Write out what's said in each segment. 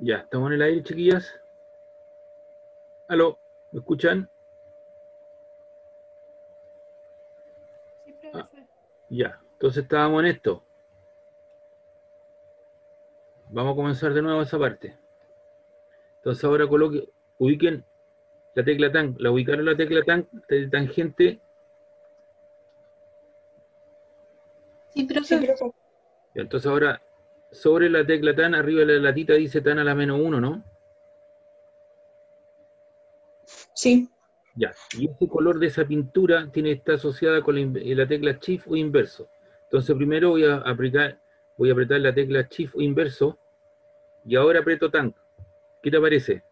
Ya, estamos en el aire, chiquillas. Aló, ¿me escuchan? Sí, Ah, profe. ya, entonces estábamos en esto. Vamos a comenzar de nuevo esa parte. Entonces ahora ubiquen la tecla tan, la ubicaron la tecla tan, tangente. Sí, profe. Ya, entonces ahora sobre la tecla tan, arriba de la latita dice tan a la -1, ¿no? Sí. Ya, y ese color de esa pintura está asociada con la tecla Shift o inverso. Entonces primero voy a apretar la tecla Shift o inverso y ahora aprieto tan. ¿Qué te parece?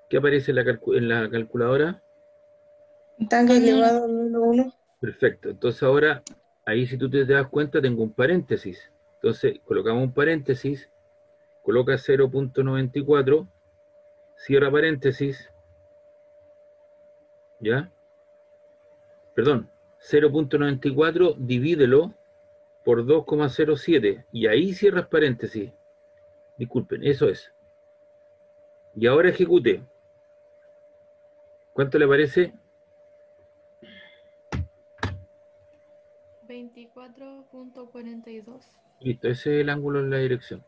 ¿Qué aparece en la calculadora? Tanque elevado al 1. Perfecto. Entonces ahora, ahí si tú te das cuenta, tengo un paréntesis. Entonces, colocamos un paréntesis, coloca 0.94, cierra paréntesis, ¿ya? Perdón, 0.94, divídelo por 2,07 y ahí cierras paréntesis. Disculpen, eso es. Y ahora ejecute. ¿Cuánto le parece? 24.42. Listo, ese es el ángulo en la dirección.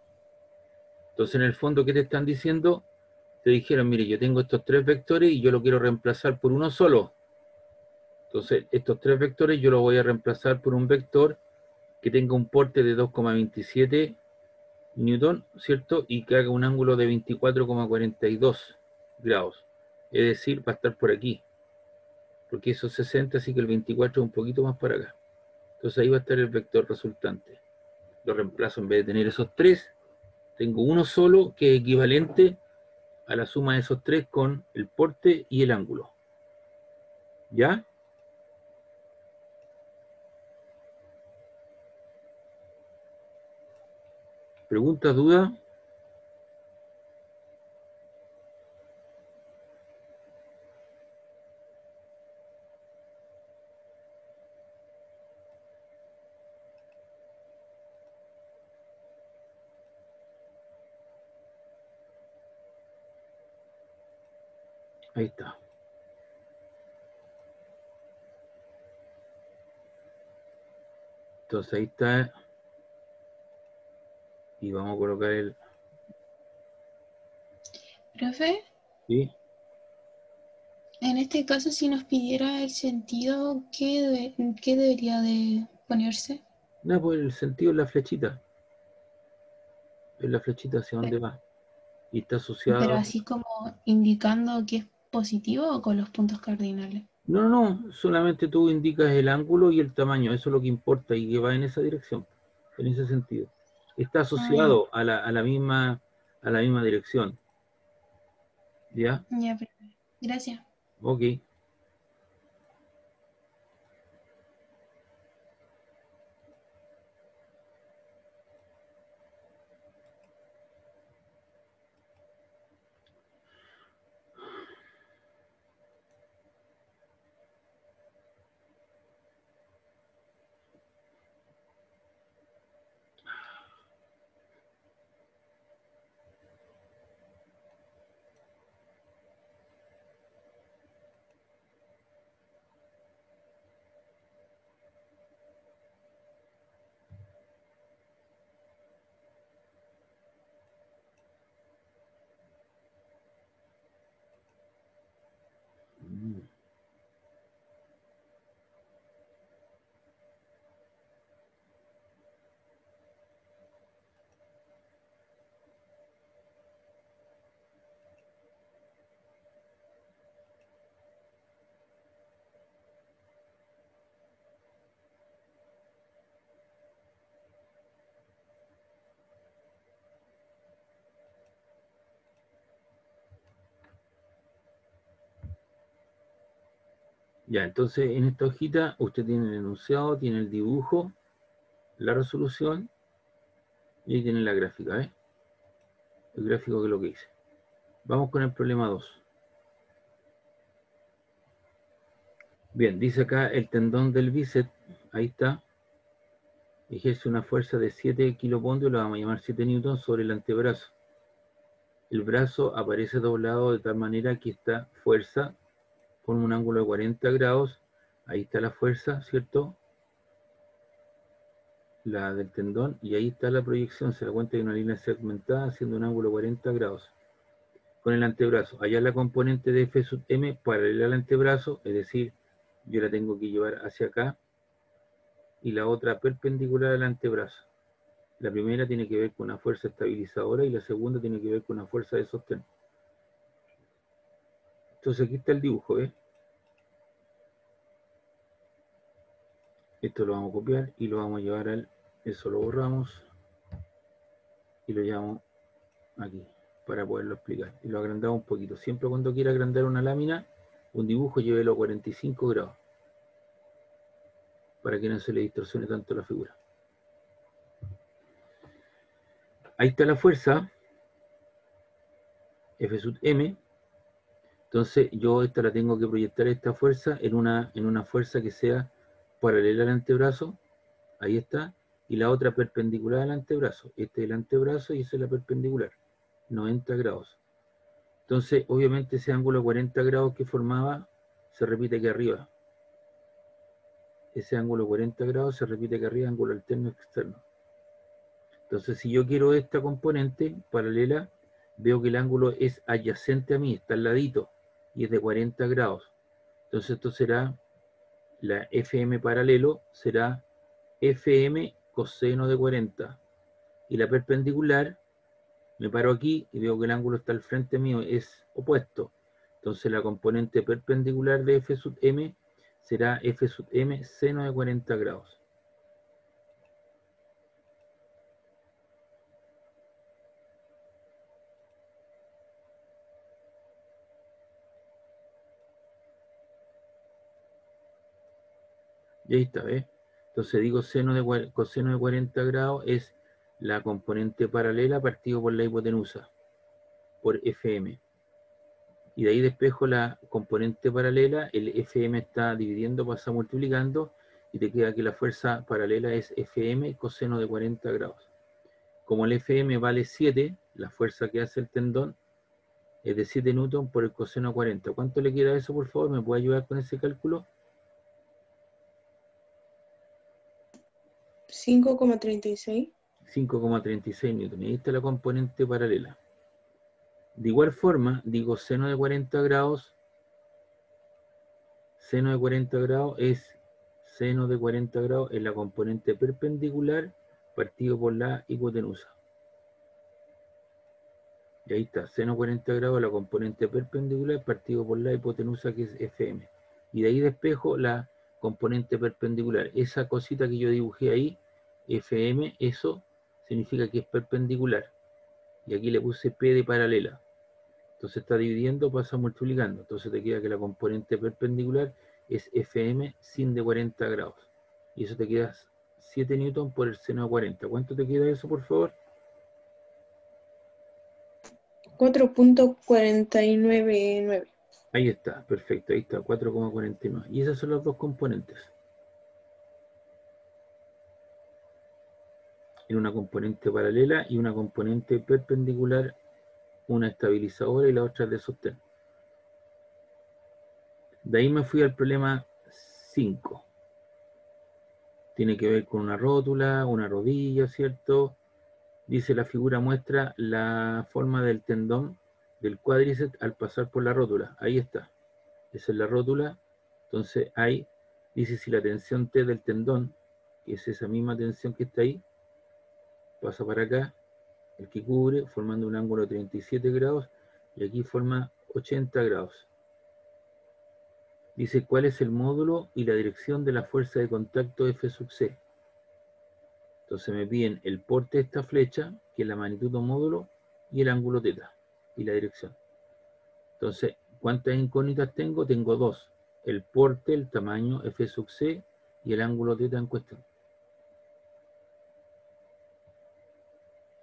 Entonces, en el fondo, ¿qué te están diciendo? Te dijeron, mire, yo tengo estos tres vectores y yo lo quiero reemplazar por uno solo. Entonces, estos tres vectores yo los voy a reemplazar por un vector que tenga un porte de 2,27 newton, ¿cierto? Y que haga un ángulo de 24,42 grados. Es decir, va a estar por aquí. Porque eso es 60, así que el 24 es un poquito más para acá. Entonces ahí va a estar el vector resultante. Lo reemplazo, en vez de tener esos tres, tengo uno solo que es equivalente a la suma de esos tres con el porte y el ángulo. ¿Ya? ¿Preguntas, dudas? Ahí está. Entonces ahí está. Y vamos a colocar el... Profe, ¿Sí? en este caso, si nos pidiera el sentido, ¿qué debería de ponerse? No, pues el sentido es la flechita hacia dónde va. Y está Pero asociado. así como indicando que es positivo o con los puntos cardinales. No, no, no, solamente tú indicas el ángulo y el tamaño, eso es lo que importa y que va en esa dirección, en ese sentido. Está Ah, ya. asociado a la misma dirección. ¿Ya? Ya, profe. Gracias. Ok. Ya, entonces en esta hojita usted tiene el enunciado, tiene el dibujo, la resolución y ahí tiene la gráfica, ¿eh? El gráfico que es lo que hice. Vamos con el problema 2. Bien, dice acá el tendón del bíceps, ahí está, ejerce una fuerza de 7 kilopondrios, lo vamos a llamar 7 newtons sobre el antebrazo. el brazo aparece doblado de tal manera que esta fuerza forma un ángulo de 40 grados. Ahí está la fuerza, ¿cierto? La del tendón, y ahí está la proyección. Se da cuenta de una línea segmentada haciendo un ángulo de 40 grados. Con el antebrazo, allá la componente de F sub M paralela al antebrazo, es decir, yo la tengo que llevar hacia acá, y la otra perpendicular al antebrazo. La primera tiene que ver con una fuerza estabilizadora y la segunda tiene que ver con una fuerza de sostén. Entonces aquí está el dibujo, ¿ves? Esto lo vamos a copiar y lo vamos a llevar al... Eso lo borramos y lo llevamos aquí para poderlo explicar. Y lo agrandamos un poquito. Siempre cuando quiera agrandar una lámina, un dibujo, llévelo a 45 grados para que no se le distorsione tanto la figura. Ahí está la fuerza F sub M. Entonces yo esta la tengo que proyectar, esta fuerza, en una fuerza que sea paralela al antebrazo. Ahí está. Y la otra perpendicular al antebrazo. Este es el antebrazo y esa es la perpendicular. 90 grados. Entonces, obviamente ese ángulo de 40 grados que formaba se repite aquí arriba. Ese ángulo de 40 grados se repite aquí arriba, ángulo alterno externo. Entonces, si yo quiero esta componente paralela, veo que el ángulo es adyacente a mí, está al ladito, y es de 40 grados. Entonces, esto será, la FM paralelo será FM coseno de 40. Y la perpendicular, me paro aquí y veo que el ángulo está al frente mío, es opuesto. Entonces, la componente perpendicular de F sub M será F sub M seno de 40 grados. Y ahí está, ¿ves? Entonces digo coseno de 40 grados es la componente paralela partido por la hipotenusa, por FM. Y de ahí despejo la componente paralela, el FM está dividiendo, pasa multiplicando, y te queda que la fuerza paralela es FM coseno de 40 grados. Como el FM vale 7, la fuerza que hace el tendón es de 7 newton por el coseno de 40. ¿Cuánto le queda eso, por favor? ¿Me puede ayudar con ese cálculo? 5,36. 5,36 newton. Y ahí está la componente paralela. De igual forma, digo seno de 40 grados. Seno de 40 grados es seno de 40 grados en la componente perpendicular partido por la hipotenusa. Y ahí está, seno 40 grados, la componente perpendicular partido por la hipotenusa, que es FM. Y de ahí despejo la componente perpendicular. Esa cosita que yo dibujé ahí, FM, eso significa que es perpendicular. Y aquí le puse P de paralela. Entonces está dividiendo, pasa multiplicando. Entonces te queda que la componente perpendicular es FM sin de 40 grados. Y eso te queda 7 newton por el seno de 40. ¿Cuánto te queda eso, por favor? 4,499. Ahí está, perfecto, ahí está, 4,49. Y esas son las dos componentes. En una componente paralela y una componente perpendicular, una estabilizadora y la otra de sostén. De ahí me fui al problema 5. Tiene que ver con una rótula, una rodilla, ¿cierto? Dice la figura muestra la forma del tendón del cuádriceps al pasar por la rótula. Ahí está. Esa es la rótula. Entonces ahí dice si la tensión T del tendón, que es esa misma tensión que está ahí, pasa para acá, el que cubre, formando un ángulo de 37 grados, y aquí forma 80 grados. Dice cuál es el módulo y la dirección de la fuerza de contacto F sub C. Entonces me piden el porte de esta flecha, que es la magnitud o módulo, y el ángulo θ, y la dirección. Entonces, ¿cuántas incógnitas tengo? Tengo dos. El porte, el tamaño F sub C, y el ángulo θ en cuestión.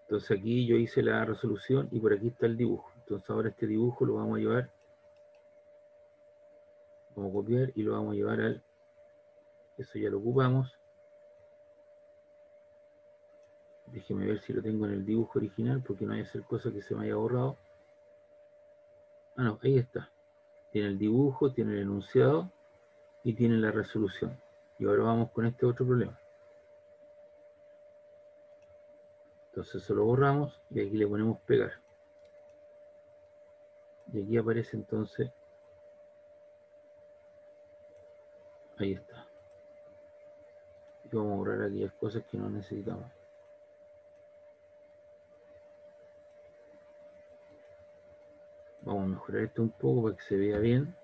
Entonces aquí yo hice la resolución y por aquí está el dibujo. Entonces ahora este dibujo lo vamos a llevar, vamos a copiar y lo vamos a llevar al... Eso ya lo ocupamos. Déjeme ver si lo tengo en el dibujo original, porque no hay que hacer cosa que se me haya borrado. Ah, no, ahí está. Tiene el dibujo, tiene el enunciado y tiene la resolución. Y ahora vamos con este otro problema. Entonces se lo borramos y aquí le ponemos pegar. Y aquí aparece entonces, ahí está. Y vamos a borrar aquellas cosas que no necesitamos. Vamos a mejorar esto un poco para que se vea bien.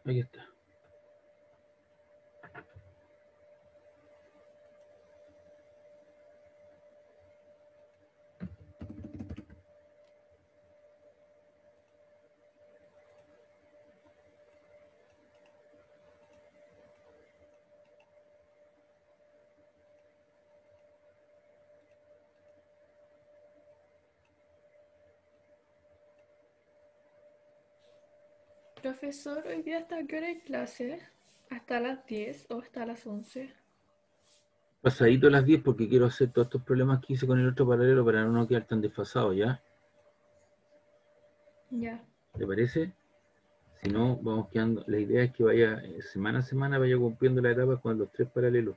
Ahí está. Profesor, ¿hoy día hasta qué hora hay clase? ¿Hasta las 10 o hasta las 11? Pasadito a las 10 porque quiero hacer todos estos problemas que hice con el otro paralelo para no quedar tan desfasado, ¿ya? Ya. ¿Te parece? Si no, vamos quedando. La idea es que vaya semana a semana vaya cumpliendo la etapa con los 3 paralelos.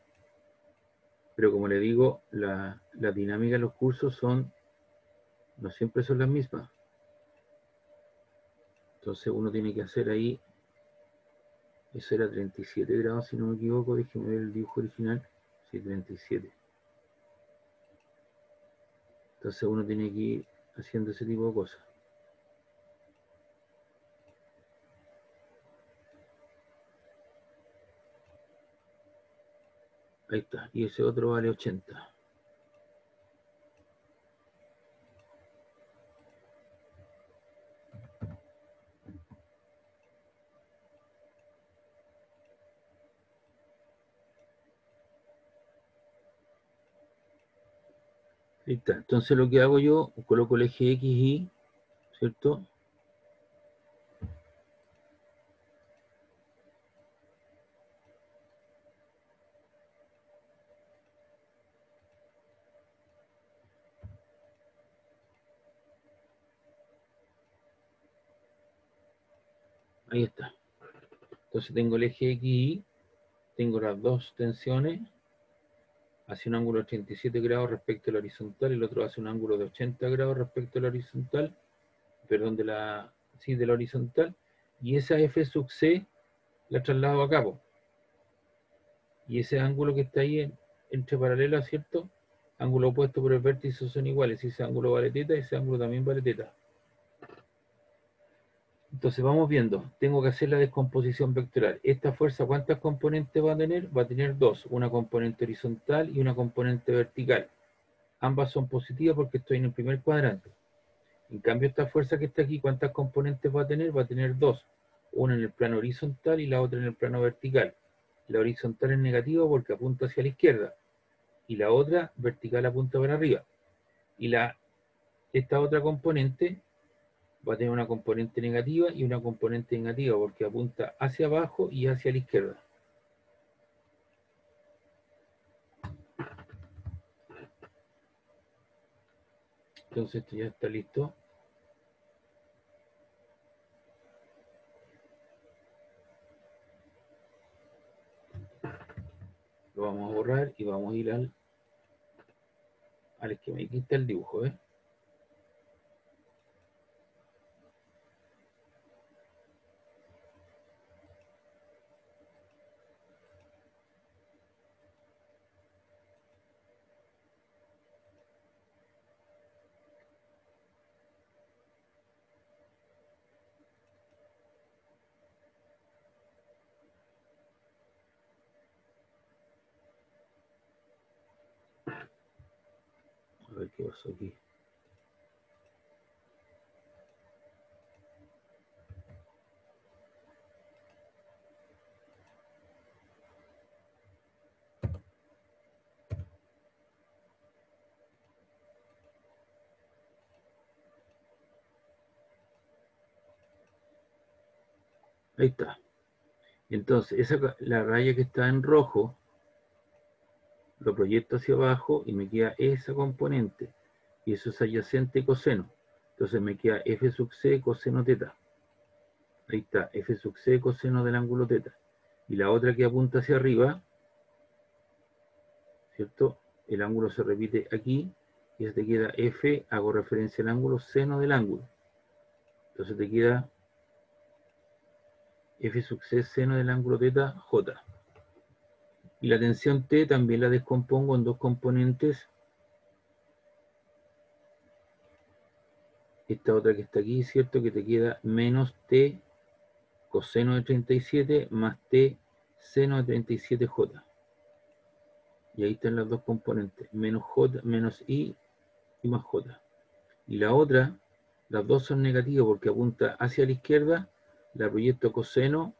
Pero como le digo, la dinámica de los cursos no siempre son las mismas. Entonces uno tiene que hacer ahí, eso era 37 grados si no me equivoco, déjeme ver el dibujo original, sí, 37. Entonces uno tiene que ir haciendo ese tipo de cosas. Ahí está, y ese otro vale 80. Ahí está, entonces lo que hago yo, coloco el eje X, Y, ¿cierto? Ahí está. Entonces tengo el eje X, Y, tengo las dos tensiones, hace un ángulo de 37 grados respecto al horizontal, el otro hace un ángulo de 80 grados respecto al horizontal, perdón, de la horizontal, y esa F sub C la traslado a cabo. Y ese ángulo que está ahí entre paralelas, ¿cierto? Ángulo opuesto por el vértice son iguales. Si ese ángulo vale teta, ese ángulo también vale teta. Entonces vamos viendo, tengo que hacer la descomposición vectorial. Esta fuerza, ¿cuántas componentes va a tener? Va a tener dos, una componente horizontal y una componente vertical. Ambas son positivas porque estoy en el primer cuadrante. En cambio, esta fuerza que está aquí, ¿cuántas componentes va a tener? Va a tener dos, una en el plano horizontal y la otra en el plano vertical. La horizontal es negativa porque apunta hacia la izquierda y la otra vertical apunta para arriba. Y esta otra componente va a tener una componente negativa y una componente negativa porque apunta hacia abajo y hacia la izquierda. Entonces esto ya está listo. Lo vamos a borrar y vamos a ir al esquema. Aquí está el dibujo, ¿ves? A ver qué pasó aquí. Ahí está. Entonces, la raya que está en rojo, lo proyecto hacia abajo y me queda esa componente. Y eso es adyacente coseno. Entonces me queda f sub c coseno teta. Ahí está, f sub c coseno del ángulo teta. Y la otra que apunta hacia arriba, ¿cierto? El ángulo se repite aquí y se te queda f, hago referencia al ángulo, seno del ángulo. Entonces te queda f sub c seno del ángulo teta j. Y la tensión T también la descompongo en dos componentes. Esta otra que está aquí, ¿cierto? Que te queda menos T coseno de 37 más T seno de 37J. Y ahí están las dos componentes, menos J, menos I y más J. Y la otra, las dos son negativas porque apunta hacia la izquierda, la proyecto coseno.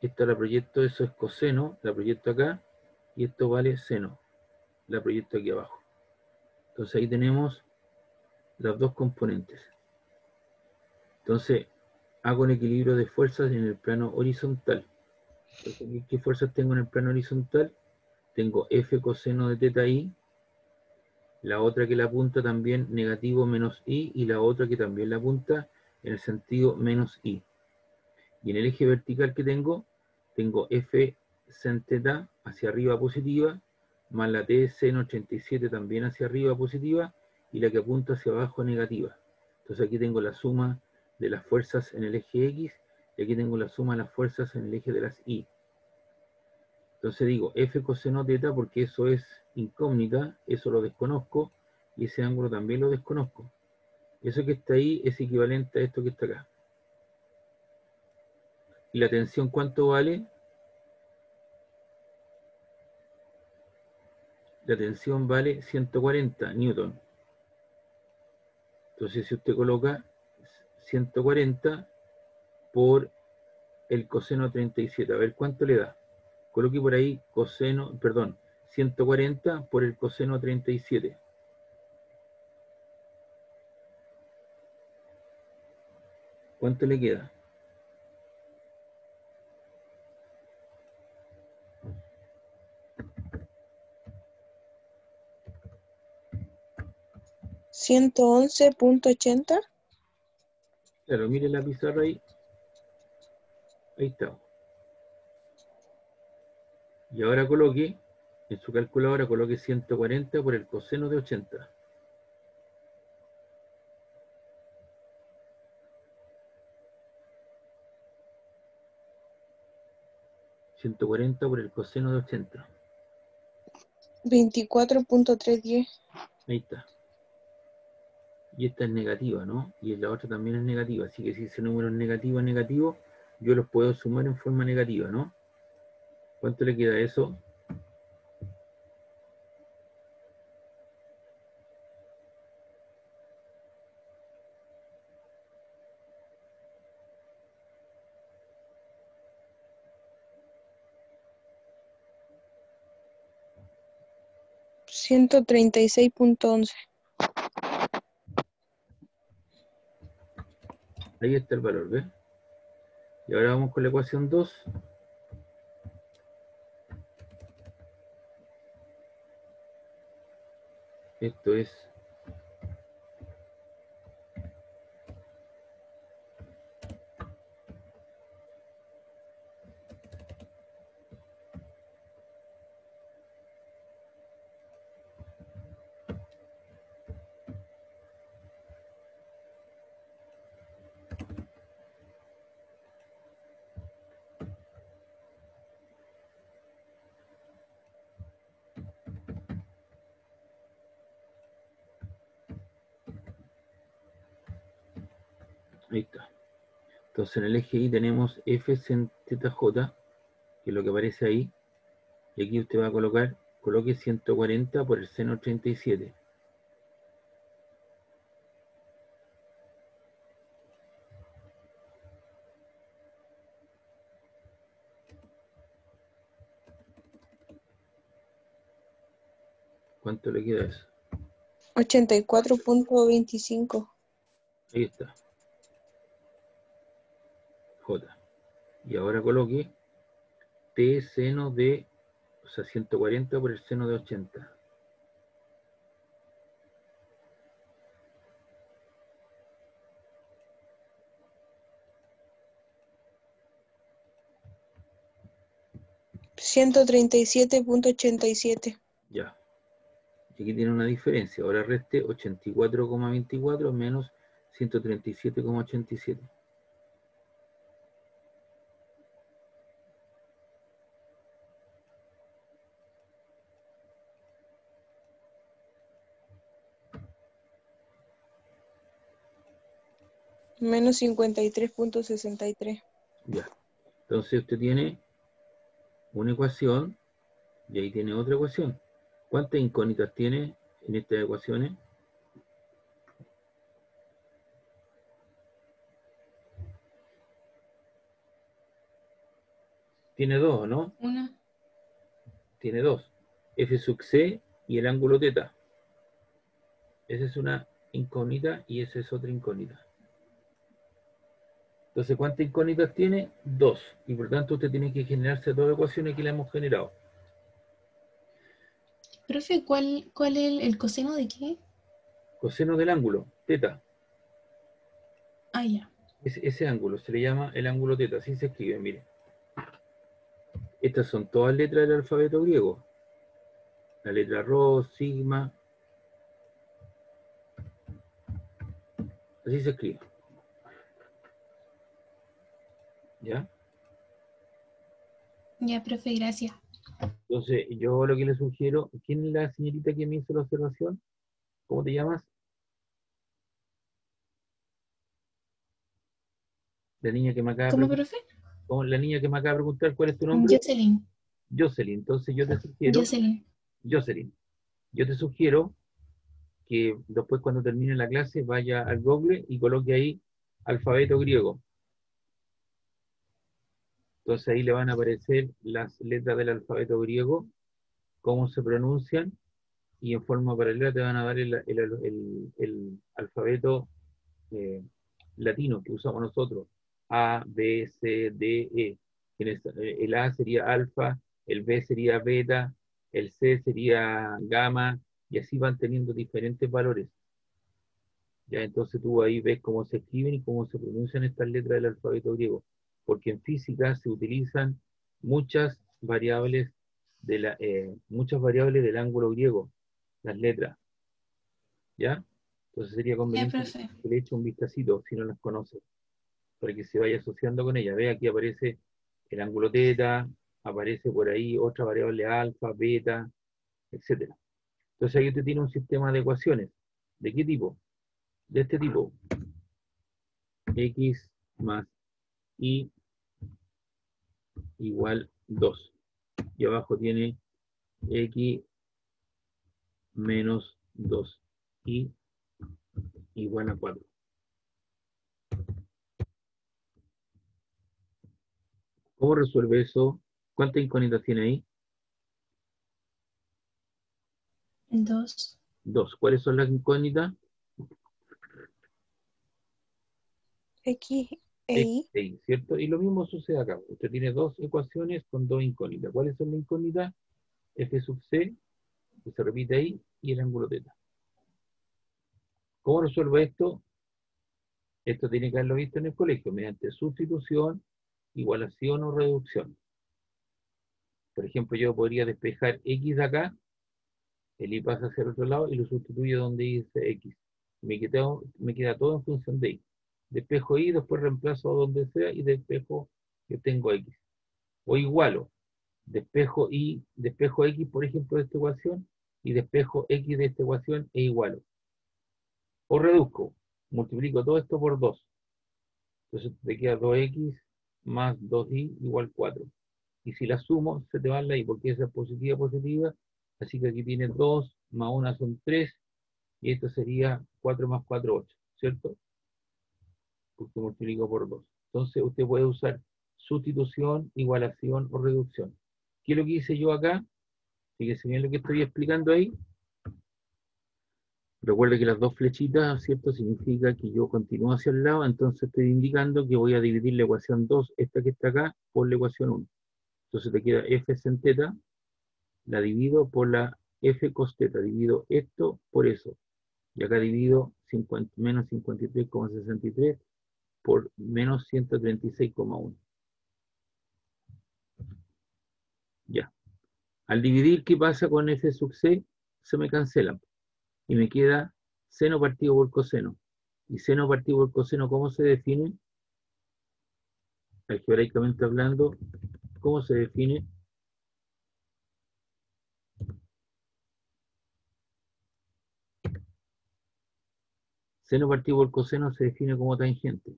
Esta la proyecto, eso es coseno, la proyecto acá, y esto vale seno, la proyecto aquí abajo. Entonces ahí tenemos las dos componentes. Entonces hago un equilibrio de fuerzas en el plano horizontal. Entonces, ¿qué fuerzas tengo en el plano horizontal? Tengo F coseno de teta I, la otra que la apunta también negativo menos I, y la otra que también la apunta en el sentido menos I. Y en el eje vertical que tengo F sen teta hacia arriba positiva, más la T seno 87 también hacia arriba positiva, y la que apunta hacia abajo negativa. Entonces aquí tengo la suma de las fuerzas en el eje X, y aquí tengo la suma de las fuerzas en el eje de las Y. Entonces digo F coseno teta porque eso es incógnita, eso lo desconozco, y ese ángulo también lo desconozco. Eso que está ahí es equivalente a esto que está acá. ¿Y la tensión cuánto vale? La tensión vale 140 newton. Entonces si usted coloca 140 por el coseno 37, a ver cuánto le da. Coloque por ahí coseno, perdón, 140 por el coseno 37. ¿Cuánto le queda? ¿111.80? Claro, mire la pizarra ahí. Ahí está. Y ahora coloque, en su calculadora coloque 140 por el coseno de 80. ¿140 por el coseno de 80? 24.310. Ahí está. Y esta es negativa, ¿no? Y la otra también es negativa. Así que si ese número es negativo, negativo, yo los puedo sumar en forma negativa, ¿no? ¿Cuánto le queda a eso? $136.11. Ahí está el valor, ¿ves? Y ahora vamos con la ecuación 2. Esto es Ahí está. Entonces en el eje Y tenemos f sin θj, que es lo que aparece ahí. Y aquí usted va a coloque 140 por el seno 37. ¿Cuánto le queda eso? 84.25. Ahí está. J. Y ahora coloque T seno de, o sea, 140 por el seno de 80. $137.87. Ya. Y aquí tiene una diferencia. Ahora reste 84,24 menos 137,87. Menos 53.63. Ya. Entonces usted tiene una ecuación y ahí tiene otra ecuación. ¿Cuántas incógnitas tiene en estas ecuaciones? Tiene dos, ¿no? Una. Tiene dos. F sub C y el ángulo teta. Esa es una incógnita y esa es otra incógnita. Entonces, ¿cuántas incógnitas tiene? Dos. Y por tanto usted tiene que generarse dos ecuaciones que le hemos generado. Profe, ¿cuál es el coseno de qué? Coseno del ángulo, teta. Ah, ya. Ese ángulo se le llama el ángulo teta. Así se escribe, mire. Estas son todas letras del alfabeto griego. La letra Rho, sigma. Así se escribe. ¿Ya? Ya, profe, gracias. Entonces, yo lo que le sugiero, ¿quién es la señorita que me hizo la observación? ¿Cómo te llamas? La niña que me acaba de ¿Cómo, preguntar. profe? La niña que me acaba de preguntar cuál es tu nombre. Jocelyn. Jocelyn. Entonces yo te sugiero, Jocelyn. Jocelyn, yo te sugiero que después cuando termine la clase vaya al Google y coloque ahí alfabeto griego. Entonces ahí le van a aparecer las letras del alfabeto griego, cómo se pronuncian, y en forma paralela te van a dar el alfabeto latino que usamos nosotros. A, B, C, D, E. El A sería alfa, el B sería beta, el C sería gamma, y así van teniendo diferentes valores. Ya, entonces tú ahí ves cómo se escriben y cómo se pronuncian estas letras del alfabeto griego, porque en física se utilizan muchas variables muchas variables del ángulo griego, las letras, ¿ya? Entonces sería Ya, conveniente profe. que le eche un vistacito si no las conoce, para que se vaya asociando con ella. Ve, aquí aparece el ángulo teta, aparece por ahí otra variable alfa, beta, etcétera. Entonces ahí usted tiene un sistema de ecuaciones. ¿De qué tipo? De este tipo. X más Y igual 2. Y abajo tiene X menos 2. Y igual a 4. ¿Cómo resuelve eso? ¿Cuántas incógnitas tiene ahí? 2. 2. ¿Cuáles son las incógnitas? X e X Y. e Y, ¿cierto? Y lo mismo sucede acá. Usted tiene dos ecuaciones con dos incógnitas. ¿Cuáles son las incógnitas? F sub C, que se repite ahí, y el ángulo teta. ¿Cómo resuelve esto? Esto tiene que haberlo visto en el colegio, mediante sustitución, igualación o reducción. Por ejemplo, yo podría despejar X de acá, el Y pasa hacia el otro lado y lo sustituyo donde dice X. Me queda todo en función de Y. Despejo Y, después reemplazo donde sea y despejo que tengo X. O igualo. Despejo Y, despejo X, por ejemplo, de esta ecuación, y despejo X de esta ecuación e igualo. O reduzco. Multiplico todo esto por 2. Entonces te queda 2x más 2y igual 4. Y si la sumo, se te va la y, porque esa es positiva, positiva. Así que aquí tienes 2, más 1 son 3, y esto sería 4 más 4, 8, ¿cierto? Porque multiplico por 2. Entonces usted puede usar sustitución, igualación o reducción. ¿Qué es lo que hice yo acá? Fíjese bien lo que estoy explicando ahí. Recuerde que las dos flechitas, ¿cierto? Significa que yo continúo hacia el lado, entonces estoy indicando que voy a dividir la ecuación 2, esta que está acá, por la ecuación 1. Entonces te queda f sin teta, la divido por la f cos teta, divido esto por eso. Y acá divido menos 53,63 por menos 136,1. Ya. Al dividir, ¿qué pasa con f sub c? Se me cancelan. Y me queda seno partido por coseno. Y seno partido por coseno, ¿cómo se define? Algebraicamente hablando, ¿cómo se define? Seno partido por coseno se define como tangente.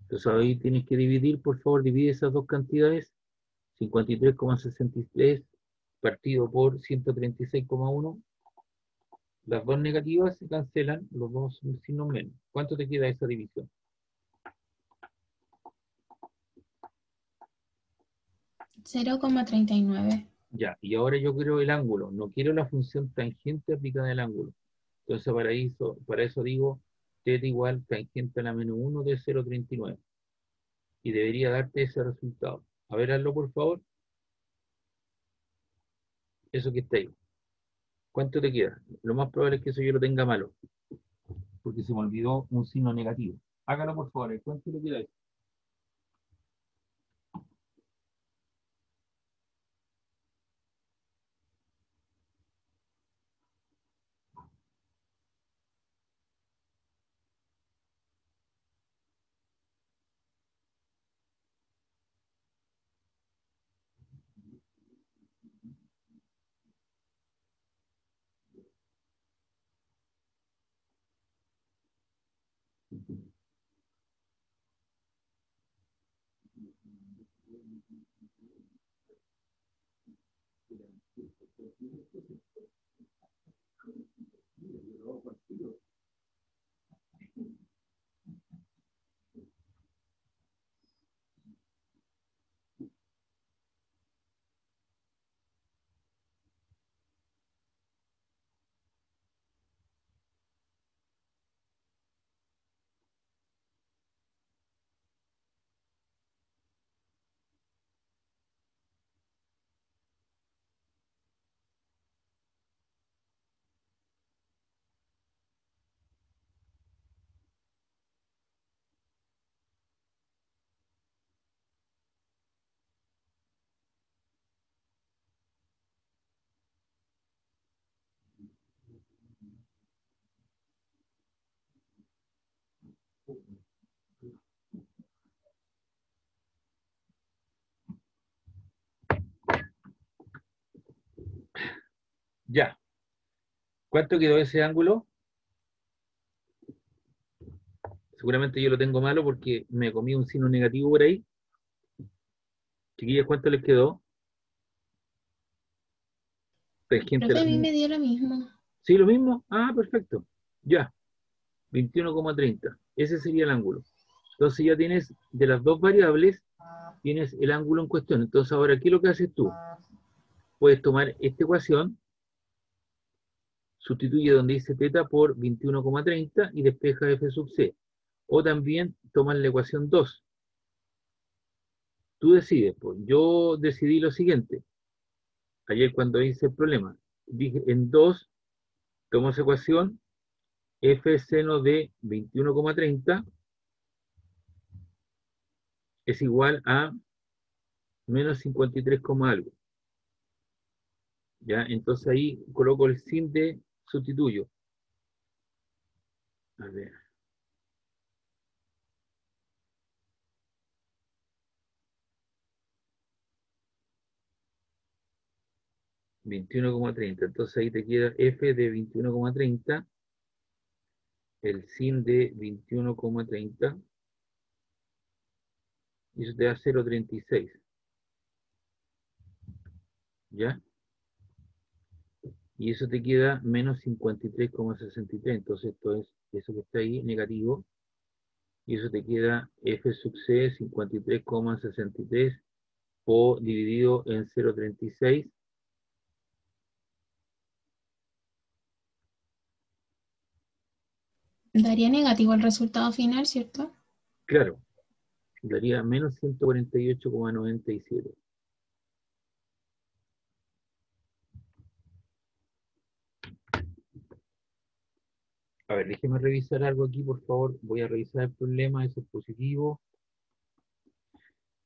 Entonces ahí tienes que dividir, por favor, divide esas dos cantidades. 53,63 partido por 136,1. Las dos negativas se cancelan, los dos signos menos. ¿Cuánto te queda esa división? 0,39. Ya, y ahora yo quiero el ángulo, no quiero la función tangente aplicada al ángulo. Entonces para eso digo θ igual tangente a la menos 1 de 0,39. Y debería darte ese resultado. A ver, hazlo por favor. Eso que está ahí. ¿Cuánto te queda? Lo más probable es que eso yo lo tenga malo, porque se me olvidó un signo negativo. Hágalo por favor, ¿cuánto le queda ahí? Ya. ¿Cuánto quedó ese ángulo? Seguramente yo lo tengo malo porque me comí un signo negativo por ahí. Chiquillas, ¿cuánto les quedó? Tangente a Profe, la a mí menos. me dio lo mismo. ¿Sí, lo mismo? Ah, perfecto. Ya. 21,30. Ese sería el ángulo. Entonces ya tienes, de las dos variables, tienes el ángulo en cuestión. Entonces ahora, ¿qué es lo que haces tú? Puedes tomar esta ecuación, sustituye donde dice θ por 21,30 y despeja f sub c. O también tomas la ecuación 2. Tú decides. Pues. Yo decidí lo siguiente. Ayer cuando hice el problema, dije en 2, tomo esa ecuación, f seno de 21,30 es igual a menos 53, algo. ¿Ya? Entonces ahí coloco el sin de sustituyo. A ver. 21,30. Entonces ahí te queda f de 21,30, el sin de 21,30 Y eso te da 0,36. ¿Ya? Y eso te queda menos 53,63. Entonces esto es eso que está ahí, negativo. Y eso te queda f sub c 53,63 o dividido en 0,36. Daría negativo el resultado final, ¿cierto? Claro, daría menos 148,97. A ver, déjeme revisar algo aquí, por favor. Voy a revisar el problema. Eso es positivo.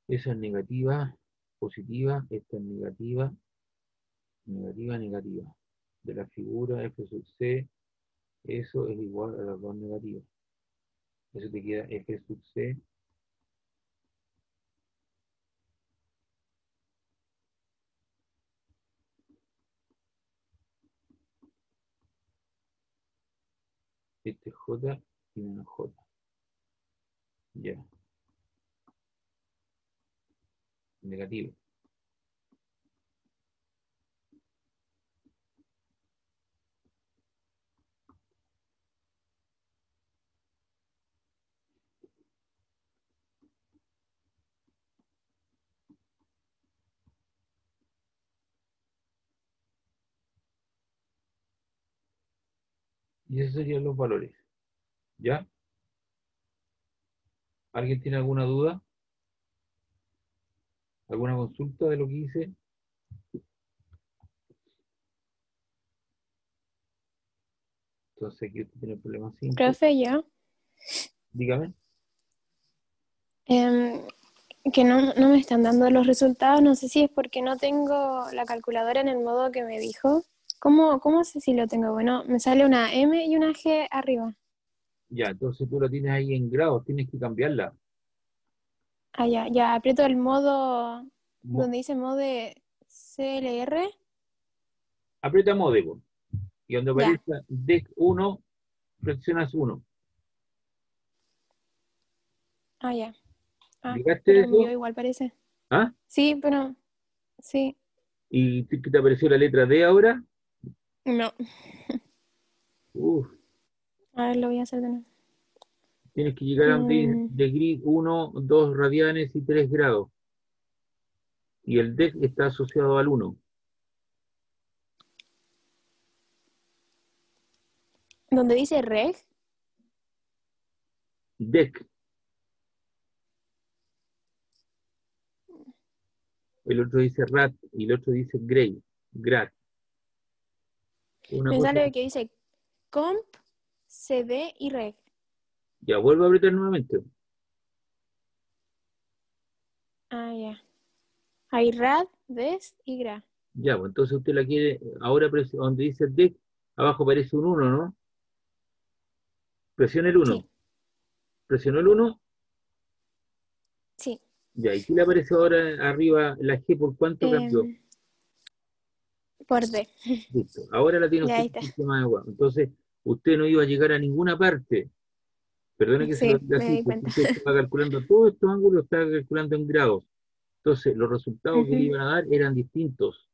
Esa es negativa, positiva. Esta es negativa, negativa, negativa. De la figura f sub c, eso es igual a las dos negativas. Eso te queda f sub c. Este es j y menos j. Ya. Negativo. Y esos serían los valores. ¿Ya? ¿Alguien tiene alguna duda? ¿Alguna consulta de lo que hice? Entonces aquí usted tiene el problema 5. Profe, yo, Dígame. em, que no me están dando los resultados, no sé si es porque no tengo la calculadora en el modo que me dijo. ¿Cómo sé si lo tengo? Bueno, me sale una M y una G arriba. Ya, entonces tú la tienes ahí en grados, tienes que cambiarla. Ah, ya aprieto el modo Mo- donde dice modo de CLR. Aprieta Modego. Y donde Ya, aparezca DEC 1, presionas 1. ya. Ah, ¿Llegaste a pero yo eso? igual parece. ¿Ah? Sí, pero sí. ¿Y qué te apareció la letra D ahora? No. Uf, A ver, lo voy a hacer de nuevo. tienes que llegar a donde Mm, de grid 1, 2 radianes y 3 grados. Y el DEC está asociado al 1. donde dice reg. DEC. El otro dice RAT y el otro dice GRAD. GRAD. Una Me cosa. sale que dice comp, CD y reg. Ya, vuelvo a apretar nuevamente. Ya. Hay rad, des y gra. Ya, pues entonces usted la quiere, ahora donde dice DEC, abajo aparece un 1, ¿no? Presiona el 1. Sí, Presionó el 1. sí. Ya, ¿y qué le aparece ahora arriba la G? ¿Por cuánto cambió? Em, por D. Listo. Ahora la tiene Ya usted ahí en está. el sistema de agua. Entonces, usted no iba a llegar a ninguna parte. Perdone que se lo Sí, diga me así, di porque cuenta. usted estaba calculando todos estos ángulos, estaba calculando en grados. Entonces, los resultados que le Ujú, iban a dar eran distintos.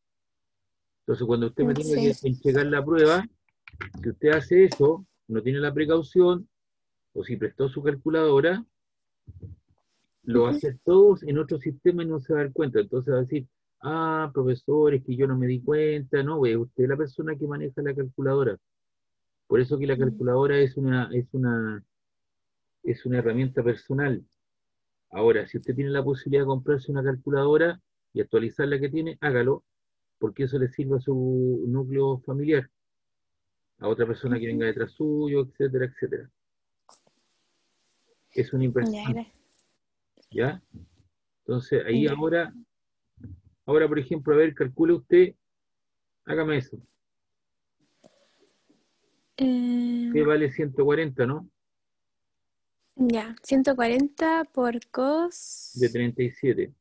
Entonces, cuando usted me tenga sí. que entregar la prueba, si usted hace eso, no tiene la precaución, o si prestó su calculadora, lo va a Ujú, hacer todos en otro sistema y no se va a dar cuenta. Entonces va a decir, ah, profesor, es que yo no me di cuenta. No, ve, usted es la persona que maneja la calculadora. Por eso que la mm, calculadora es una herramienta personal. Ahora, si usted tiene la posibilidad de comprarse una calculadora y actualizar la que tiene, hágalo, porque eso le sirve a su núcleo familiar, a otra persona que venga ujú. detrás suyo, etcétera, etcétera. Es una Ya, inversión, ¿ya? Entonces, ahí ya. ahora, por ejemplo, a ver, calcule usted, hágame eso. ¿Qué Em, vale 140, no? ya. 140 por De cos 37.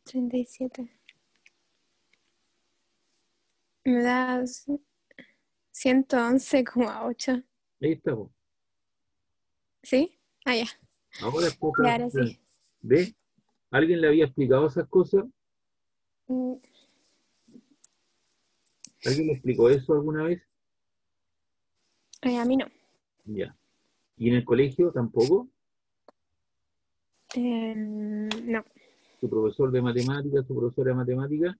37. Me da 111,8. Ahí estamos. ¿Sí? Ya. Ahora Ya, poca, ahora sí. ¿Ve? ¿Alguien le había explicado esas cosas? Mm, ¿Alguien le explicó eso alguna vez? a mí no. Ya. ¿Y en el colegio tampoco? No, ¿Su profesor de matemáticas, su profesora de matemáticas?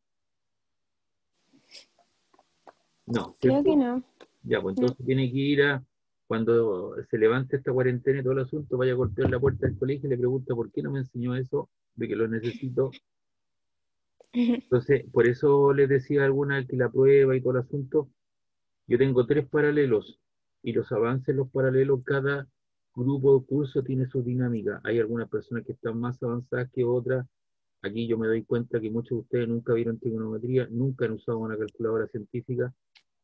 No, creo que ¿cierto? no. Ya, pues No. entonces tiene que ir cuando se levante esta cuarentena y todo el asunto, vaya a golpear la puerta del colegio y le pregunta por qué no me enseñó eso, de que lo necesito. Entonces, por eso les decía a alguna que la prueba y todo el asunto, yo tengo 3 paralelos y los avances en los paralelos, cada grupo o curso tiene su dinámica. Hay algunas personas que están más avanzadas que otras. Aquí yo me doy cuenta que muchos de ustedes nunca vieron trigonometría, nunca han usado una calculadora científica.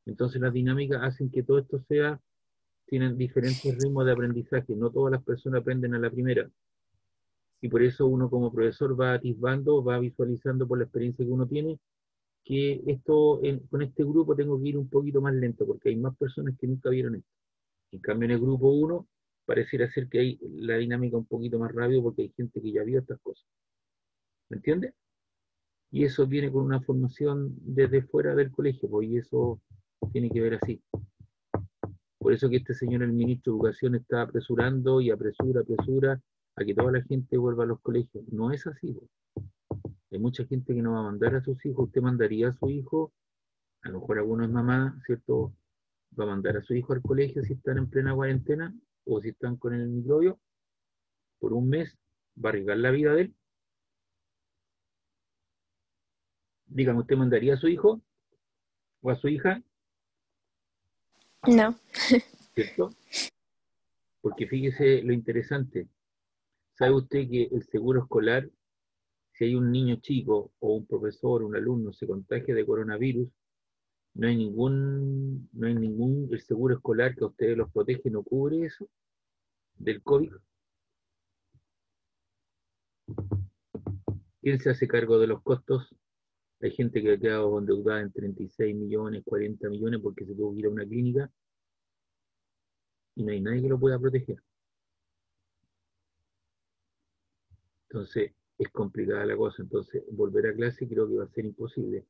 Entonces las dinámicas hacen que todo esto tienen diferentes ritmos de aprendizaje. No todas las personas aprenden a la primera. Y por eso uno como profesor va atisbando, va visualizando por la experiencia que uno tiene, que con este grupo tengo que ir un poquito más lento, porque hay más personas que nunca vieron esto. En cambio, en el grupo uno pareciera ser que hay la dinámica un poquito más rápido, porque hay gente que ya vio estas cosas. ¿Me entiendes? Y eso viene con una formación desde fuera del colegio, pues, y eso tiene que ver así. Por eso que este señor, el ministro de Educación, está apresurando y apresura a que toda la gente vuelva a los colegios. No es así, pues. Hay mucha gente que no va a mandar a sus hijos. Usted mandaría a su hijo, a lo mejor alguno es mamá, ¿cierto? Va a mandar a su hijo al colegio si están en plena cuarentena o si están con el microbio por un mes, va a arriesgar la vida de él. Dígame, ¿usted mandaría a su hijo o a su hija, No. ¿cierto? Porque fíjese lo interesante. ¿Sabe usted que el seguro escolar, si hay un niño chico o un profesor, un alumno se contagia de coronavirus, el seguro escolar que a ustedes los protege no cubre eso del COVID? ¿Quién se hace cargo de los costos? Hay gente que ha quedado endeudada en 36 millones, 40 millones porque se tuvo que ir a una clínica y no hay nadie que lo pueda proteger. Entonces, es complicada la cosa. Entonces, volver a clase creo que va a ser imposible,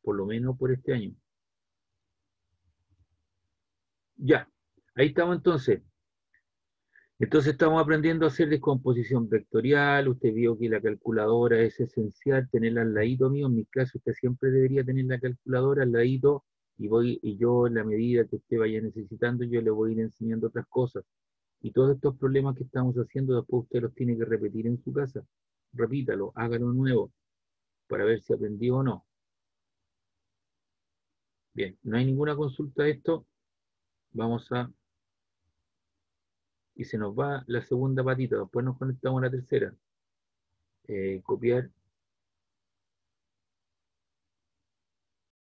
por lo menos por este año. Ya, ahí estamos entonces. Entonces estamos aprendiendo a hacer descomposición vectorial. Usted vio que la calculadora es esencial, tenerla al ladito mío. En mi caso, usted siempre debería tener la calculadora al ladito y yo, en la medida que usted vaya necesitando, yo le voy a ir enseñando otras cosas. Y todos estos problemas que estamos haciendo, después usted los tiene que repetir en su casa. Repítalo, hágalo nuevo, para ver si aprendió o no. Bien, no hay ninguna consulta de esto. Y se nos va la segunda patita, después nos conectamos a la tercera. Copiar